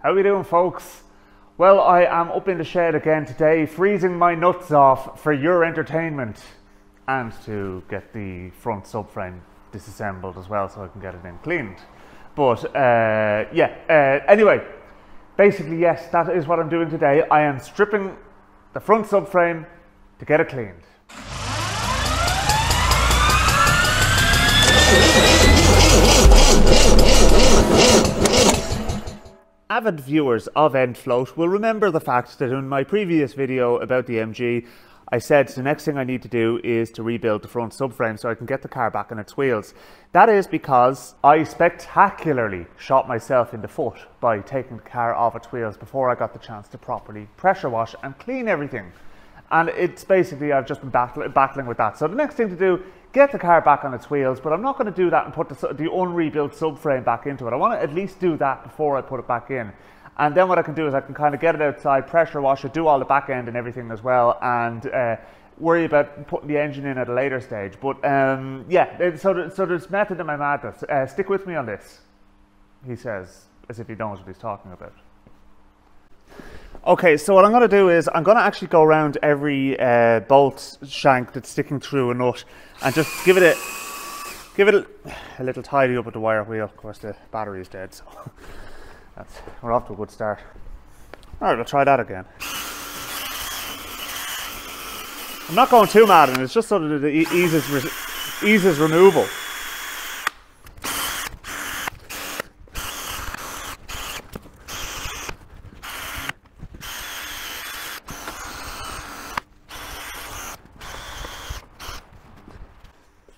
How we doing, folks? Well, I am up in the shed again today, freezing my nuts off for your entertainment and to get the front subframe disassembled as well so I can get it in cleaned. But anyway, basically yes, that is what I'm doing today. I am stripping the front subframe to get it cleaned. Avid viewers of EndFloat will remember the fact that in my previous video about the MG, I said the next thing I need to do is to rebuild the front subframe so I can get the car back on its wheels. That is because I spectacularly shot myself in the foot by taking the car off its wheels before I got the chance to properly pressure wash and clean everything. And it's basically, I've just been battling with that. So the next thing to do, get the car back on its wheels, but I'm not going to do that and put the unrebuilt subframe back into it. I want to at least do that before I put it back in. And then what I can do is I can kind of get it outside, pressure wash it, do all the back end and everything as well, and worry about putting the engine in at a later stage. But so there's method in my madness. Stick with me on this, he says, as if he knows what he's talking about. Okay, so what I'm going to do is I'm going to actually go around every bolt shank that's sticking through a nut and just give it a little tidy up with the wire wheel. Of course, the battery is dead, so we're off to a good start. All right, we'll try that again. I'm not going too mad, and it's just so that it eases removal.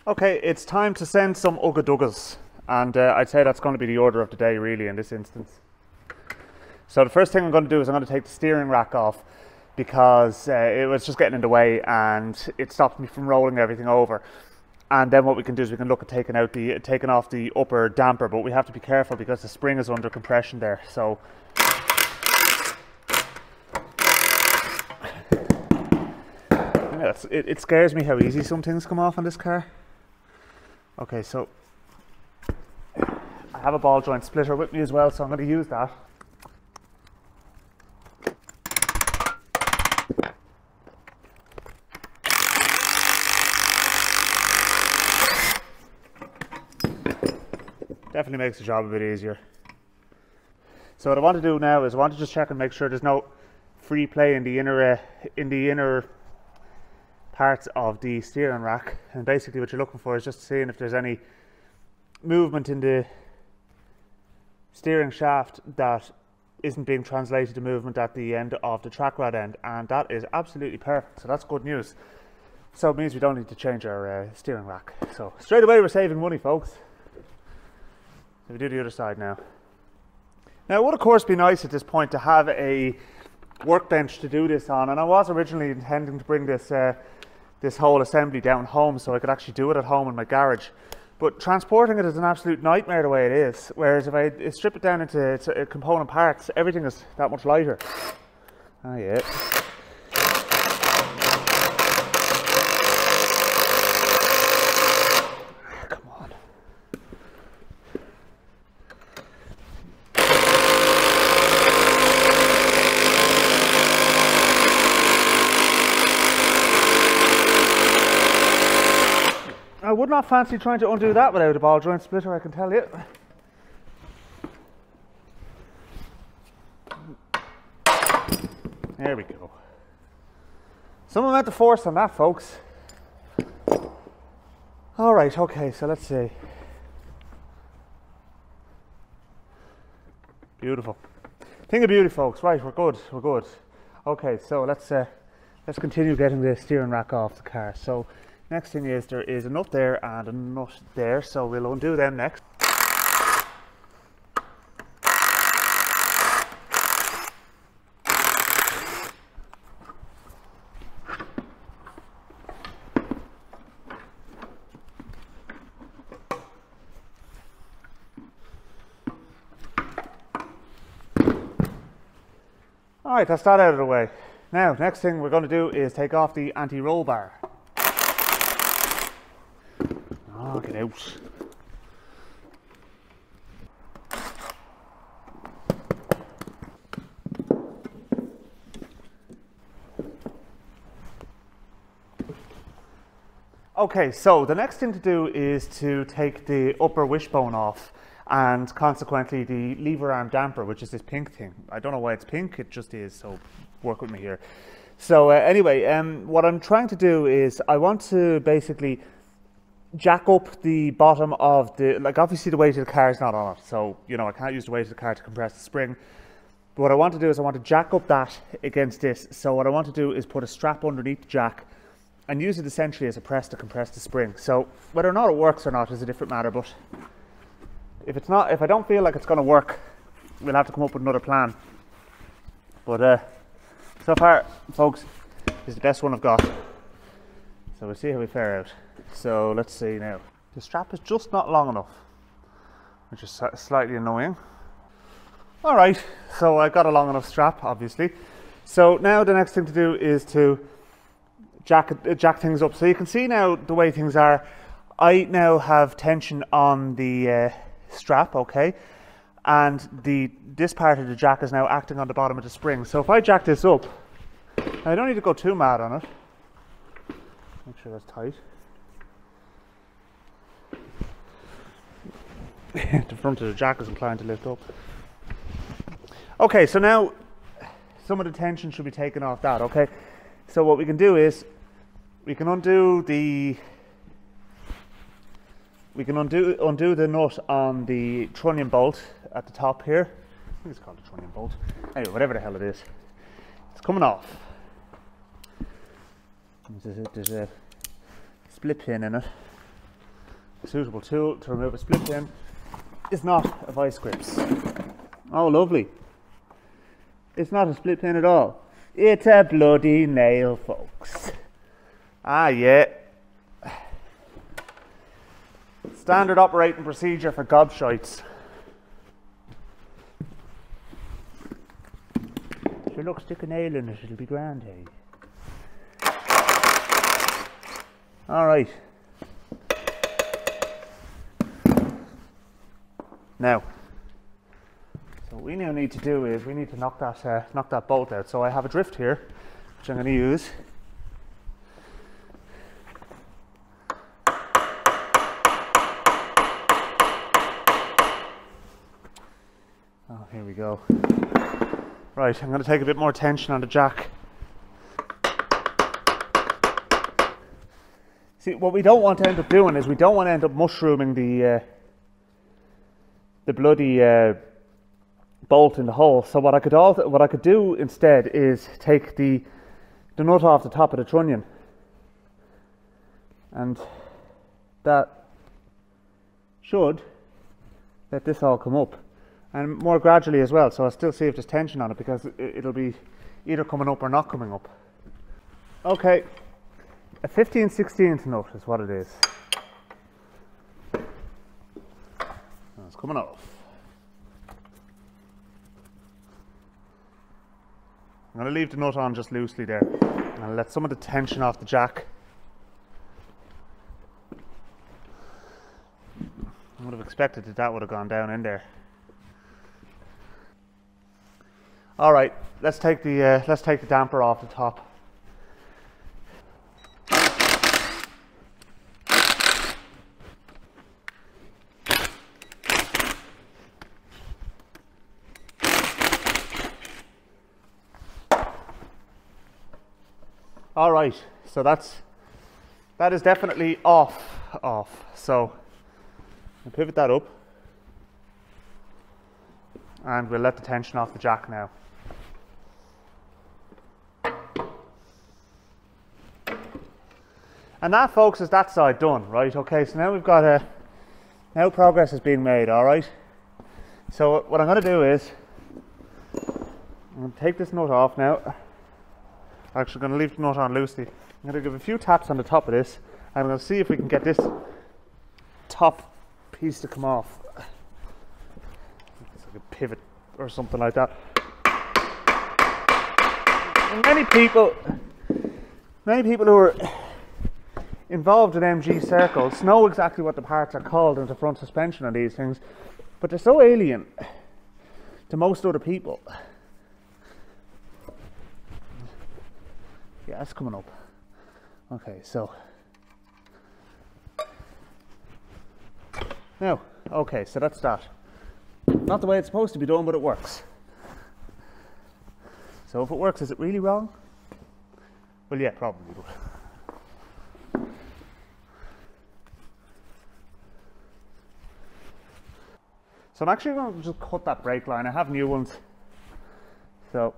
Okay, it's time to send some ugga-duggas, and I'd say that's going to be the order of the day really in this instance. So the first thing I'm going to do is I'm going to take the steering rack off because it was just getting in the way and it stopped me from rolling everything over. And then what we can do is we can look at taking off the upper damper, but we have to be careful because the spring is under compression there. So yeah, it scares me how easy some things come off on this car. Okay, so I have a ball joint splitter with me as well, so I'm going to use that. Definitely makes the job a bit easier. So what I want to do now is I want to just check and make sure there's no free play in the inner parts of the steering rack, and basically what you're looking for is just seeing if there's any movement in the steering shaft that isn't being translated to movement at the end of the track rod end, and that is absolutely perfect, so that's good news. So it means we don't need to change our steering rack. So straight away we're saving money, folks. So we do the other side now. Now it would of course be nice at this point to have a workbench to do this on, and I was originally intending to bring this whole assembly down home so I could actually do it at home in my garage, but transporting it is an absolute nightmare the way it is, whereas if I strip it down into component parts, everything is that much lighter. Ah yeah. I would not fancy trying to undo that without a ball joint splitter, I can tell you. There we go. Some amount of force on that, folks. Alright, okay, so let's see. Beautiful. Thing of beauty, folks. Right, we're good, we're good. Okay, so let's continue getting the steering rack off the car. So next thing is there is a nut there and a nut there, so we'll undo them next. Alright, that's that out of the way. Now, next thing we're going to do is take off the Anti-Robar. Oh, get out. Okay, so the next thing to do is to take the upper wishbone off and consequently the lever arm damper, which is this pink thing. I don't know why it's pink, it just is, so work with me here. So anyway, what I'm trying to do is I want to basically jack up the bottom of the, like obviously the weight of the car is not on it, so you know I can't use the weight of the car to compress the spring. But what I want to do is I want to jack up that against this. So what I want to do is put a strap underneath the jack and use it essentially as a press to compress the spring. So whether or not it works or not is a different matter, but if I don't feel like it's going to work, we'll have to come up with another plan. But so far, folks, this is the best one I've got. So we'll see how we fare out. So let's see now. The strap is just not long enough, which is slightly annoying. All right, so I got a long enough strap, obviously. So now the next thing to do is to jack things up. So you can see now the way things are. I now have tension on the strap, okay, and this part of the jack is now acting on the bottom of the spring. So if I jack this up, I don't need to go too mad on it. Make sure that's tight. The front of the jack is inclined to lift up. Okay, so now some of the tension should be taken off that, okay? So what we can do is we can undo the nut on the trunnion bolt at the top here. I think it's called a trunnion bolt. Anyway, whatever the hell it is. It's coming off. There's a split pin in it. A suitable tool to remove a split pin is not a vice grips. Oh, lovely. It's not a split pin at all. It's a bloody nail, folks. Ah, yeah. Standard operating procedure for gobshites. Sure, look, stick a nail in it, it'll be grand, hey? Alright. Now, so what we now need to do is we need to knock that bolt out. So I have a drift here, which I'm going to use. Oh, here we go. Right, I'm going to take a bit more tension on the jack. See, what we don't want to end up doing is we don't want to end up mushrooming the bloody bolt in the hole. So what I could do instead is take the nut off the top of the trunnion, and that should let this all come up, and more gradually as well, so I'll still see if there's tension on it, because it'll be either coming up or not coming up. Okay, a 15/16 nut is what it is. It's coming off. I'm going to leave the nut on just loosely there, and I'll let some of the tension off the jack. I would have expected that would have gone down in there. All right, let's take the damper off the top. All right, so that is definitely off. So I'll pivot that up, and we'll let the tension off the jack now. And that, folks, is that side done, right? Okay, so now we've got now progress is being made, all right? So what I'm going to do is I'm going to take this nut off now. I'm actually going to leave the nut on loosely. I'm going to give a few taps on the top of this, and I'm going to see if we can get this top piece to come off. It's like a pivot or something like that. And many people who are involved in MG circles know exactly what the parts are called in the front suspension on these things, but they're so alien to most other people. Yeah, it's coming up. Okay, so Now, okay, so that's that. Not the way it's supposed to be done, but it works. So if it works, is it really wrong? Well, yeah, probably would. So I'm actually going to just cut that brake line. I have new ones. So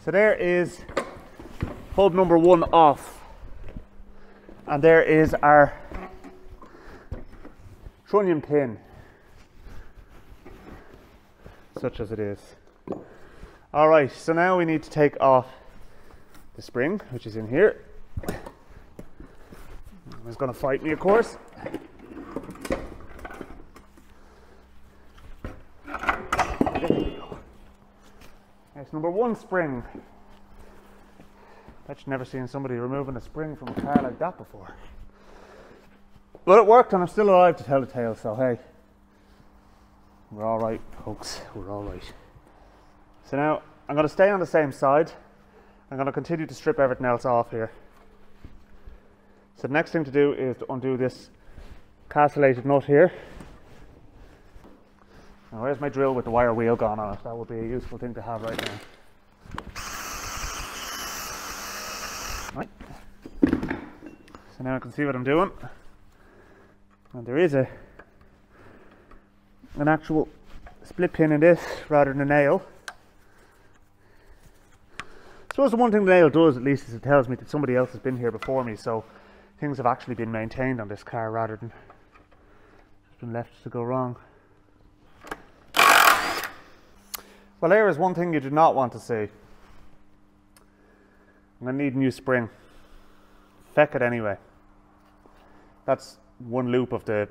there is bulb number 1 off, and there is our trunnion pin, such as it is. Alright, so now we need to take off the spring, which is in here. It's going to fight me, of course. That's number 1 spring. I've never seen somebody removing a spring from a car like that before. But it worked, and I'm still alive to tell the tale, so hey. We're alright, folks. We're alright. So now, I'm going to stay on the same side. I'm going to continue to strip everything else off here. So the next thing to do is to undo this castellated nut here. Now where's my drill with the wire wheel gone on it? That would be a useful thing to have right now. Right. So now I can see what I'm doing. And there is an actual split pin in this rather than a nail. I suppose the one thing the nail does, at least, is it tells me that somebody else has been here before me, so things have actually been maintained on this car rather than just been left to go wrong. Well, there is one thing you do not want to see. I'm going to need a new spring. Feck it anyway. That's one loop of the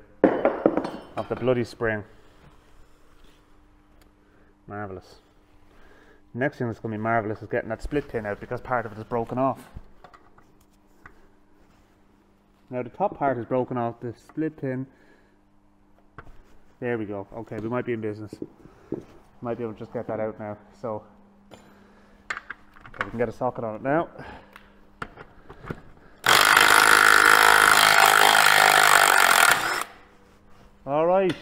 bloody spring. Marvellous. Next thing that's going to be marvellous is getting that split pin out, because part of it is broken off. Now the top part is broken off, the split pin. There we go. Okay, we might be in business. Might be able to just get that out now. So, okay, we can get a socket on it now. Alright.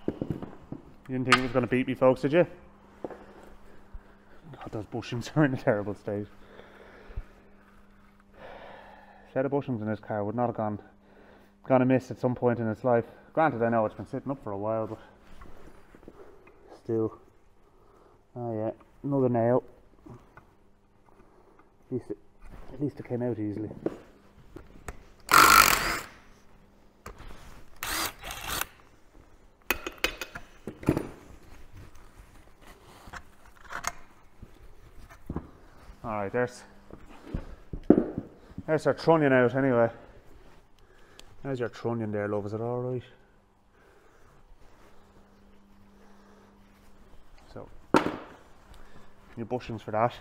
You didn't think it was going to beat me, folks, did you? God, those bushings are in a terrible state. A set of bushings in this car would not have gone amiss at some point in its life. Granted, I know it's been sitting up for a while, but still. Oh yeah, another nail. At least it came out easily. Alright, there's our trunnion out anyway. There's your trunnion there, love, is it alright? So, new bushings for that.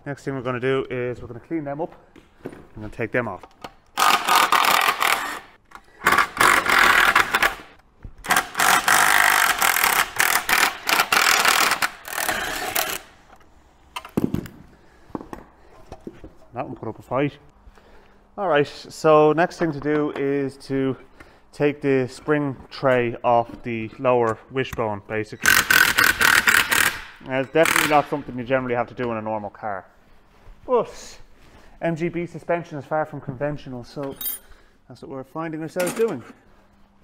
Next thing we're going to do is we're going to clean them up. I'm going to take them off. That one put up a fight. Alright, so next thing to do is to take the spring tray off the lower wishbone, basically. Now, it's definitely not something you generally have to do in a normal car. But MGB suspension is far from conventional, so that's what we're finding ourselves doing.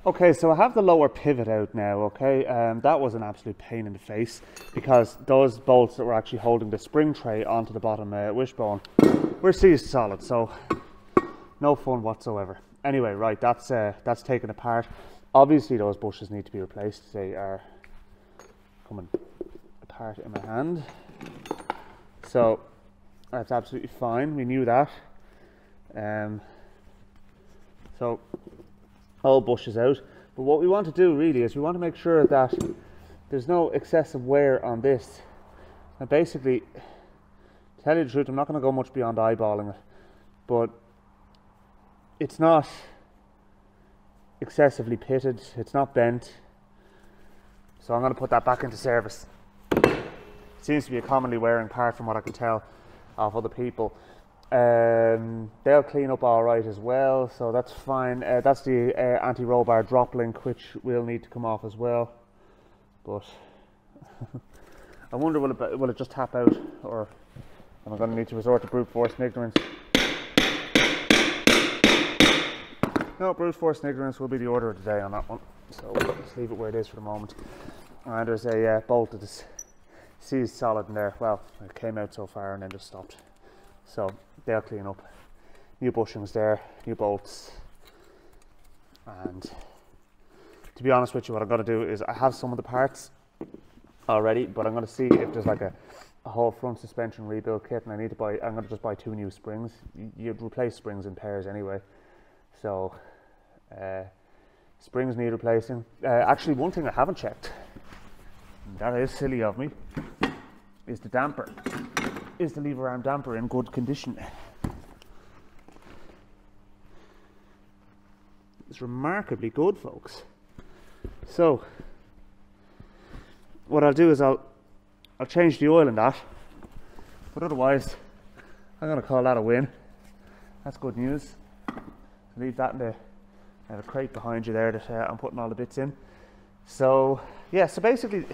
Okay, so I have the lower pivot out now, okay? That was an absolute pain in the face, because those bolts that were actually holding the spring tray onto the bottom wishbone were seized solid, so no fun whatsoever. Anyway, right, that's taken apart. Obviously those bushes need to be replaced. They are coming apart in my hand. So that's absolutely fine, we knew that. So all bushes out. But what we want to do really is we want to make sure that there's no excessive wear on this. Now basically, to tell you the truth, I'm not going to go much beyond eyeballing it, but it's not excessively pitted, it's not bent. So I'm going to put that back into service. Seems to be a commonly wearing part from what I can tell of other people. They'll clean up all right as well, so that's fine. That's the Anti-Robar drop link, which will need to come off as well. But I wonder, will it just tap out, or am I going to need to resort to brute force and ignorance? No, brute force and ignorance will be the order of the day on that one. So let's leave it where it is for the moment. And there's a bolt that is seized solid in there. Well, it came out so far and then just stopped. So they'll clean up. New bushings there, new bolts. And to be honest with you, what I'm going to do is I have some of the parts already, but I'm going to see if there's like a whole front suspension rebuild kit, and I'm going to just buy 2 new springs. You'd replace springs in pairs anyway. So springs need replacing. Actually, one thing I haven't checked, that is silly of me, is the damper. Is the lever arm damper in good condition? It's remarkably good, folks. So what I'll do is I'll change the oil in that, but otherwise I'm going to call that a win. That's good news. Leave that in the crate behind you there that I'm putting all the bits in. So yeah, so basically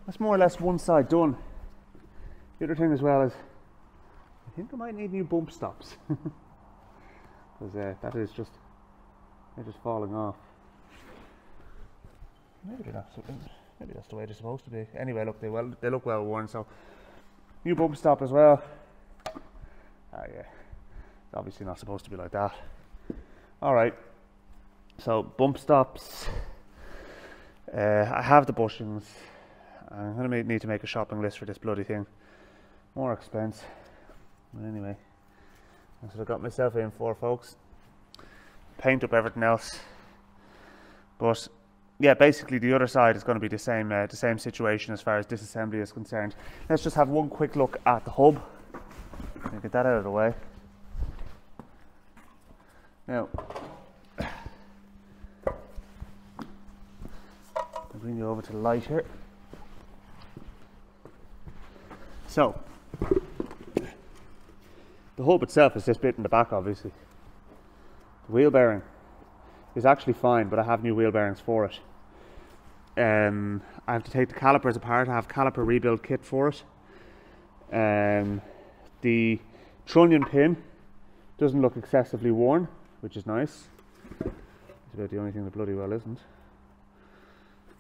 that's more or less one side done. The other thing as well is I think I might need new bump stops because that is just, they're just falling off. Maybe that's the way they're supposed to be. Anyway, look, they look well worn. So new bump stop as well. Ah yeah, it's obviously not supposed to be like that. All right, so bump stops. I have the bushings. I'm going to need to make a shopping list for this bloody thing. More expense. But anyway, that's what I got myself in for, folks. Paint up everything else. But yeah, basically the other side is going to be the same situation as far as disassembly is concerned. Let's just have one quick look at the hub. Get that out of the way. Now, I'll bring you over to the light here. So, the hub itself is this bit in the back, obviously. The wheel bearing is actually fine, but I have new wheel bearings for it. I have to take the calipers apart. I have caliper rebuild kit for it. The trunnion pin doesn't look excessively worn, which is nice. It's about the only thing that bloody well isn't.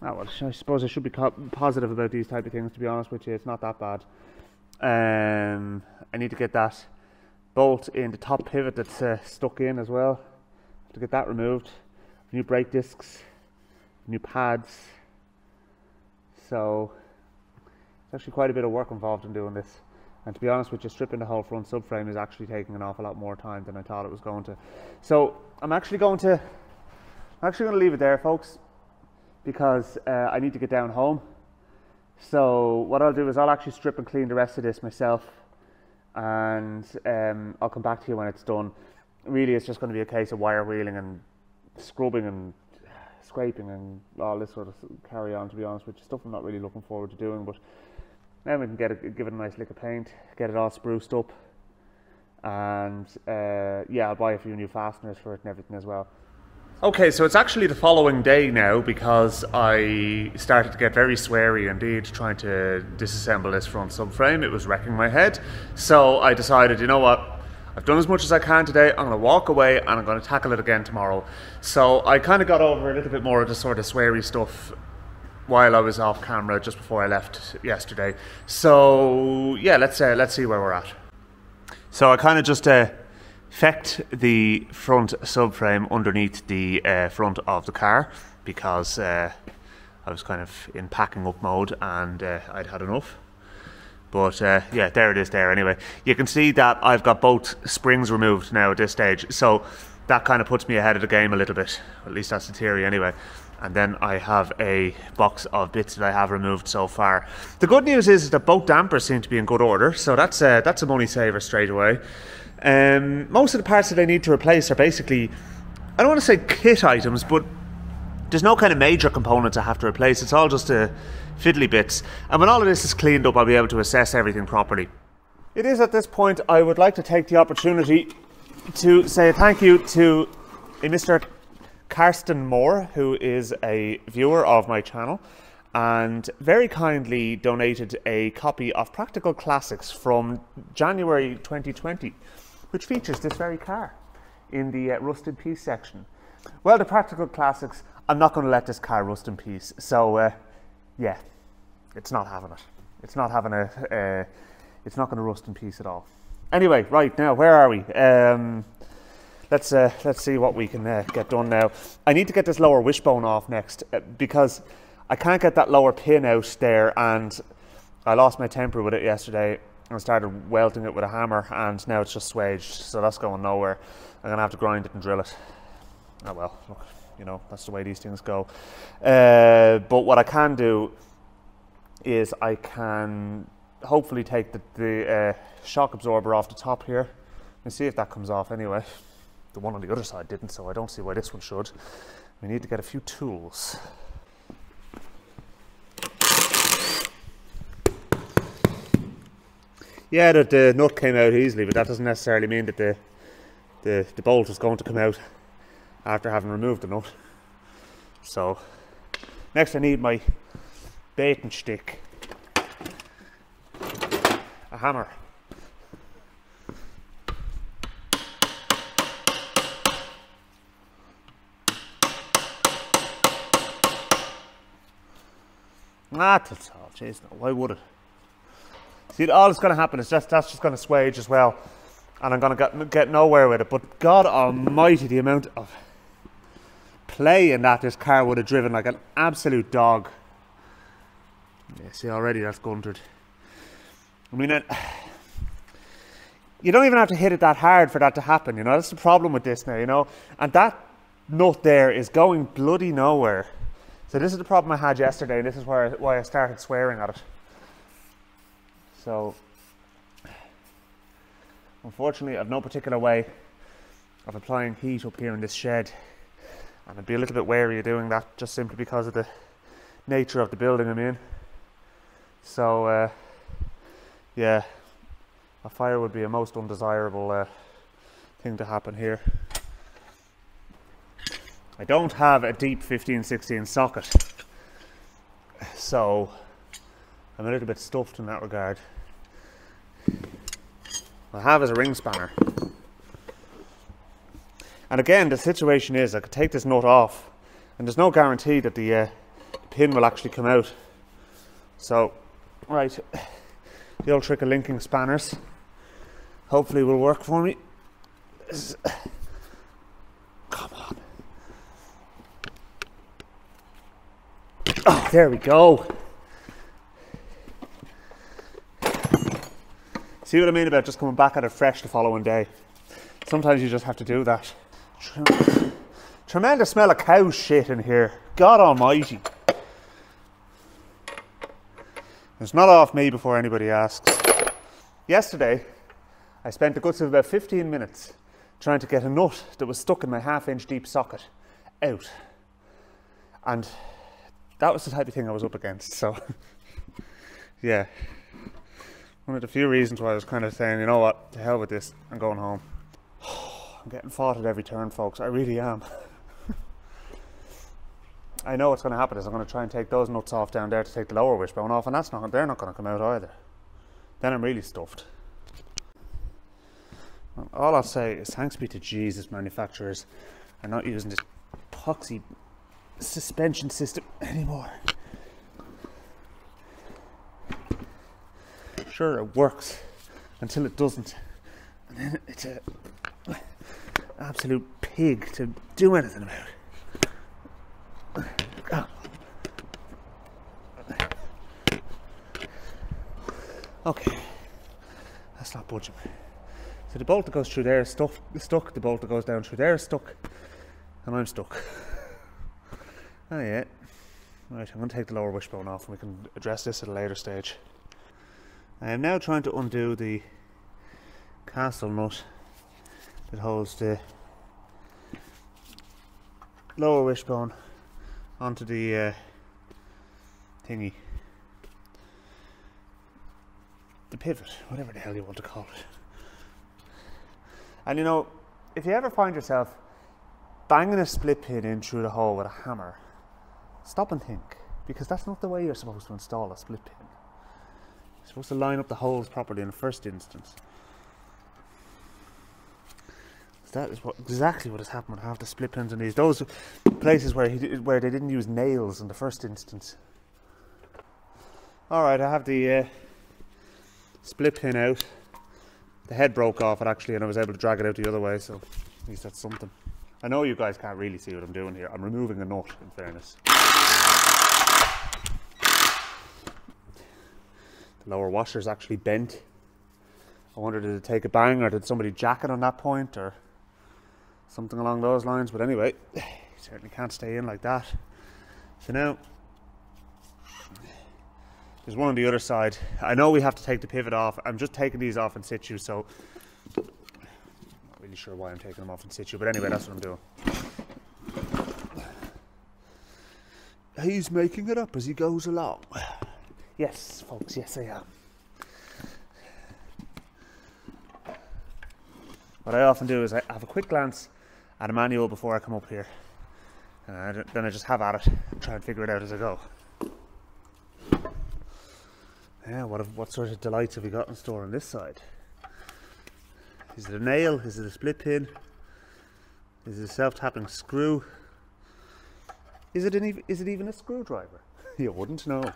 Oh, well, I suppose I should be positive about these type of things, to be honest with you. It's not that bad. I need to get that bolt in the top pivot that's stuck in as well. I have to get that removed. New brake discs, new pads. So it's actually quite a bit of work involved in doing this. And to be honest with you, stripping the whole front subframe is actually taking an awful lot more time than I thought it was going to. So I'm actually going to leave it there, folks, because I need to get down home. So what I'll do is I'll actually strip and clean the rest of this myself, and I'll come back to you when it's done. Really, it's just going to be a case of wire wheeling and scrubbing and scraping and all this sort of carry on, to be honest with you. Stuff I'm not really looking forward to doing, but then we can give it a nice lick of paint, get it all spruced up, and yeah, I'll buy a few new fasteners for it and everything as well. Okay, so it's actually the following day now, because I started to get very sweary indeed trying to disassemble this front subframe. It was wrecking my head. So I decided, you know what, I've done as much as I can today. I'm going to walk away and I'm going to tackle it again tomorrow. So I kind of got over a little bit more of the sort of sweary stuff while I was off camera just before I left yesterday. So yeah, let's see where we're at. So I kind of just fecked the front subframe underneath the front of the car, because I was kind of in packing up mode and I'd had enough. But yeah, there it is there anyway. You can see that I've got both springs removed now at this stage, so that kind of puts me ahead of the game a little bit. At least that's the theory anyway. And then I have a box of bits that I have removed so far. The good news is that both dampers seem to be in good order, so that's a money saver straight away. Most of the parts that I need to replace are basically, I don't want to say kit items, but there's no kind of major components I have to replace. It's all just fiddly bits. And when all of this is cleaned up, I'll be able to assess everything properly. It is at this point I would like to take the opportunity to say thank you to a Mr. Karsten Moore, who is a viewer of my channel and very kindly donated a copy of Practical Classics from January 2020, which features this very car in the rusted piece section. Well, the Practical Classics, I'm not going to let this car rust in peace, so yeah, it's not having it. It's not having it's not going to rust in peace at all. Anyway, right, now where are we? Let's see what we can get done now. I need to get this lower wishbone off next because I can't get that lower pin out there, and I lost my temper with it yesterday and started welting it with a hammer, and now it's just swaged, so that's going nowhere. I'm going to have to grind it and drill it. Oh well, look, you know, that's the way these things go. But what I can do is I can hopefully take the shock absorber off the top here and see if that comes off anyway. The one on the other side didn't, so I don't see why this one should. We need to get a few tools. Yeah, the nut came out easily, but that doesn't necessarily mean that the bolt is going to come out after having removed the nut. So next I need my bait and stick, a hammer. That's all, jeez, no, why would it? See, all that's going to happen is that's just going to swage as well, and I'm going to get nowhere with it. But God almighty, the amount of play in that this car would have driven like an absolute dog. Yeah, see, already that's guntered. I mean, you don't even have to hit it that hard for that to happen, you know. That's the problem with this now, you know. And that nut there is going bloody nowhere. So this is the problem I had yesterday, and this is why I started swearing at it. So, unfortunately, I've no particular way of applying heat up here in this shed, and I'd be a little bit wary of doing that just simply because of the nature of the building I'm in. So, yeah, a fire would be a most undesirable thing to happen here. I don't have a deep 15-16 socket, so I'm a little bit stuffed in that regard. What I have is a ring spanner. And again, the situation is I could take this nut off, and there's no guarantee that the pin will actually come out. So, right, the old trick of linking spanners hopefully will work for me. Come on. Oh, there we go. See what I mean about just coming back at it fresh the following day? Sometimes you just have to do that. Tremendous smell of cow shit in here. God almighty. It's not off me before anybody asks. Yesterday, I spent a good about 15 minutes trying to get a nut that was stuck in my 1/2-inch deep socket out. And that was the type of thing I was up against, so yeah. One of the few reasons why I was kind of saying, you know what, to hell with this, I'm going home. I'm getting fought at every turn, folks, I really am. I know what's going to happen is I'm going to try and take those nuts off down there to take the lower wishbone off, and they're not going to come out either. Then I'm really stuffed. Well, all I'll say is thanks be to Jesus, manufacturers are not using this epoxy suspension system anymore. Sure, it works until it doesn't, and then it's an absolute pig to do anything about. Oh. Okay, that's not budging. So the bolt that goes through there is stuck, the bolt that goes down through there is stuck, and I'm stuck. Oh yeah. Right, I'm going to take the lower wishbone off and we can address this at a later stage. I am now trying to undo the castle nut that holds the lower wishbone onto the thingy. The pivot, whatever the hell you want to call it. And you know, if you ever find yourself banging a split pin in through the hole with a hammer, stop and think, because that's not the way you're supposed to install a split pin. You're supposed to line up the holes properly in the first instance. That is exactly what has happened with half the split pins in these. Those places where they didn't use nails in the first instance. Alright, I have the split pin out. The head broke off it actually, and I was able to drag it out the other way, so at least that's something. I know you guys can't really see what I'm doing here. I'm removing a nut, in fairness. The lower washer's actually bent. I wonder, did it take a bang, or did somebody jack it on that point, or something along those lines? But anyway, you certainly can't stay in like that. So now, there's one on the other side. I know we have to take the pivot off. I'm just taking these off in situ, so I'm not really sure why I'm taking them off in situ, but anyway, that's what I'm doing. He's making it up as he goes along. Yes, folks, yes I am. What I often do is I have a quick glance at a manual before I come up here, and then I just have at it and try and figure it out as I go. Yeah, what sort of delights have we got in store on this side? Is it a nail? Is it a split pin? Is it a self-tapping screw? Is it even a screwdriver? You wouldn't know.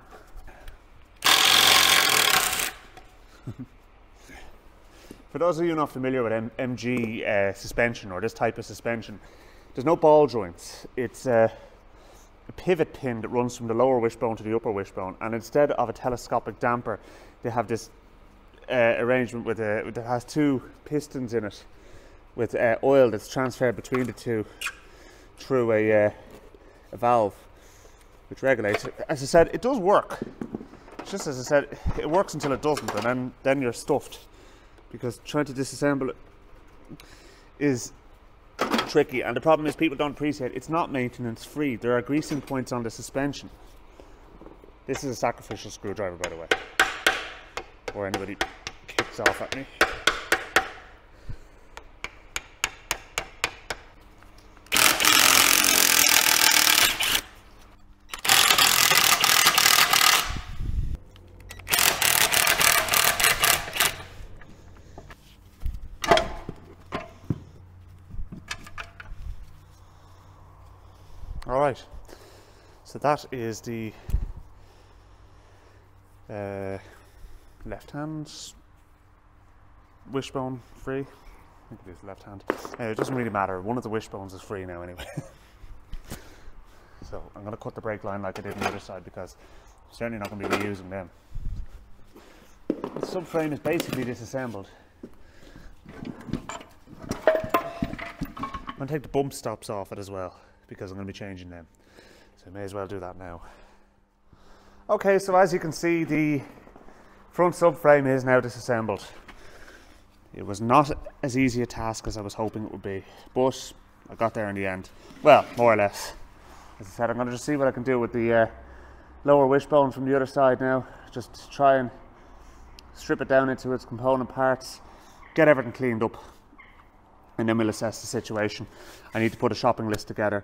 For those of you not familiar with MG suspension, or this type of suspension, there's no ball joints. It's a pivot pin that runs from the lower wishbone to the upper wishbone, and instead of a telescopic damper, they have this arrangement that has two pistons in it with oil that's transferred between the two through a valve which regulates it. As I said, it does work. It's just as I said, it works until it doesn't, and then you're stuffed, because trying to disassemble it is tricky. And the problem is, people don't appreciate it's not maintenance free. There are greasing points on the suspension. This is a sacrificial screwdriver, by the way, before anybody kicks off at me. Alright, so that is the left hand wishbone free. I think it is left hand. It doesn't really matter, one of the wishbones is free now anyway. So I'm going to cut the brake line like I did on the other side, because I'm certainly not going to be reusing them. The subframe is basically disassembled. I'm going to take the bump stops off it as well, because I'm going to be changing them, so I may as well do that now. Okay, so as you can see, the front subframe is now disassembled. It was not as easy a task as I was hoping it would be, but I got there in the end. Well, more or less. As I said, I'm going to just see what I can do with the lower wishbone from the other side now. Just try and strip it down into its component parts, get everything cleaned up, and then we'll assess the situation. I need to put a shopping list together.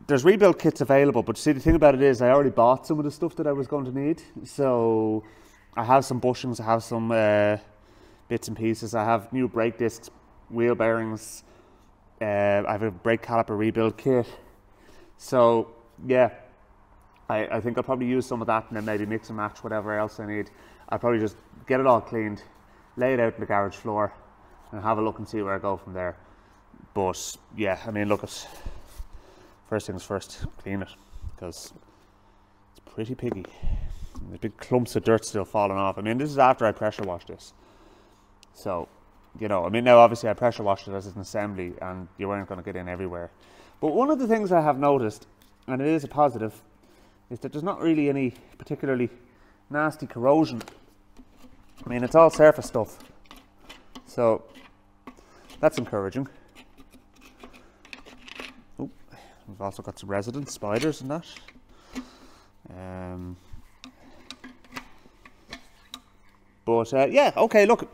There's rebuild kits available, but see, the thing about it is I already bought some of the stuff that I was going to need. So I have some bushings, I have some bits and pieces, I have new brake discs, wheel bearings, I have a brake caliper rebuild kit. So yeah, I think I'll probably use some of that and then maybe mix and match whatever else I need. I'll probably just get it all cleaned, lay it out on the garage floor, and have a look and see where I go from there. But yeah, I mean, look, first things first, clean it, because it's pretty piggy. There's big clumps of dirt still falling off. I mean, this is after I pressure washed this. So, you know, I mean, now obviously I pressure washed it as an assembly and you weren't going to get in everywhere. But one of the things I have noticed, and it is a positive, is that there's not really any particularly nasty corrosion. I mean, it's all surface stuff. So, that's encouraging. Oh, we've also got some resident spiders and that. But yeah, okay. Look,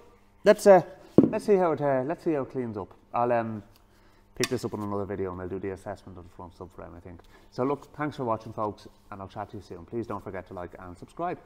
let's see how it cleans up. I'll pick this up in another video and I'll do the assessment of the front subframe, I think. So look, thanks for watching, folks, and I'll chat to you soon. Please don't forget to like and subscribe.